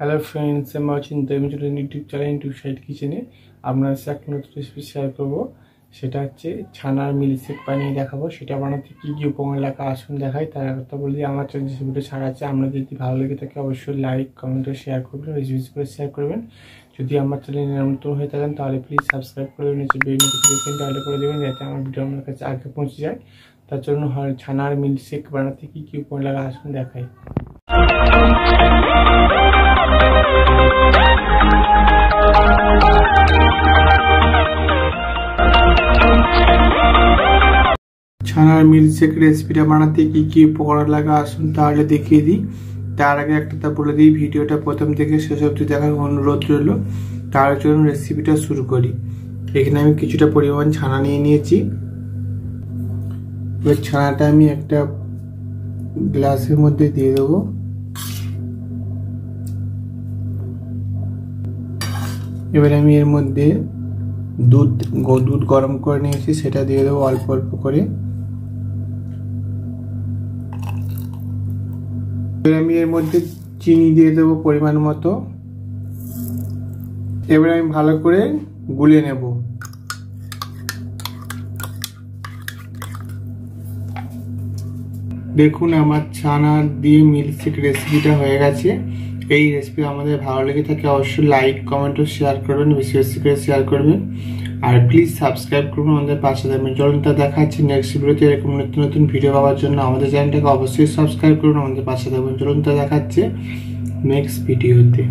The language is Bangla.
হ্যালো ফ্রেন্ডস, আমি Achanta YouTube channel YouTube site কিচেনে আপনার সাথে একটা নতুন রেসিপি শেয়ার করবো। সেটা হচ্ছে ছানার মিল্কশেক বানিয়ে দেখাবো। সেটা বানাতে কী কী উপকরণ লাগে আসুন দেখাই। তার কথা বলি, আমার চ্যানেল রেসিপিটা ছাড়া আছে, আপনাদের যদি ভালো লেগে থাকে অবশ্যই লাইক কমেন্ট ও শেয়ার করবেন, রেসিপি করে শেয়ার করবেন। যদি আমার চ্যানেলে নতুন হয়ে থাকেন তাহলে প্লিজ সাবস্ক্রাইব করে দেবেন, বেল নোটিফিকেশনটা অল করে দেবেন যাতে আমার ভিডিও আপনার কাছে আগে পৌঁছে যায়। তার জন্য হয় ছানার মিল্কশেক বানাতে কী কী উপকরণ লাগে আসুন দেখাই। ছানার মিল্কশেক রেসিপিটা বানাতে কি কি উপকরণ লাগে আসুন তাহলে দেখিয়ে দিই। তার আগে একটা বলে দিই, ভিডিওটা প্রথম থেকে শেষ অবধি দেখার অনুরোধ রইল। তার জন্য রেসিপিটা শুরু করি। এখানে আমি কিছুটা পরিমাণ ছানা নিয়ে নিয়েছি। এবার ছানাটা আমি একটা গ্লাসের মধ্যে দিয়ে দেবো। এবার আমি এর মধ্যে দুধ গরম করে নিয়েছি, সেটা দিয়ে দেবো অল্প অল্প করে। এবার আমি এর মধ্যে চিনি দিয়ে দেবো পরিমাণ মতো। এবার আমি ভালো করে গুলিয়ে নেব। দেখুন, আমার ছানা দিয়ে মিল্কশেক রেসিপিটা হয়ে গেছে। এই রেসিপি আমাদের ভালো লেগে থাকে অবশ্যই লাইক কমেন্ট ও শেয়ার করবেন, বেশি বেশি করে শেয়ার করবেন। আর প্লিজ সাবস্ক্রাইব করুন, আমাদের পাশে থাকবেন। চলুন তা দেখাচ্ছি নেক্সট ভিডিওতে। এরকম নতুন নতুন ভিডিও পাওয়ার জন্য আমাদের চ্যানেলটাকে অবশ্যই সাবস্ক্রাইব করুন, আমাদের পাশে থাকবেন। চলুন তা দেখাচ্ছে নেক্সট ভিডিওতে।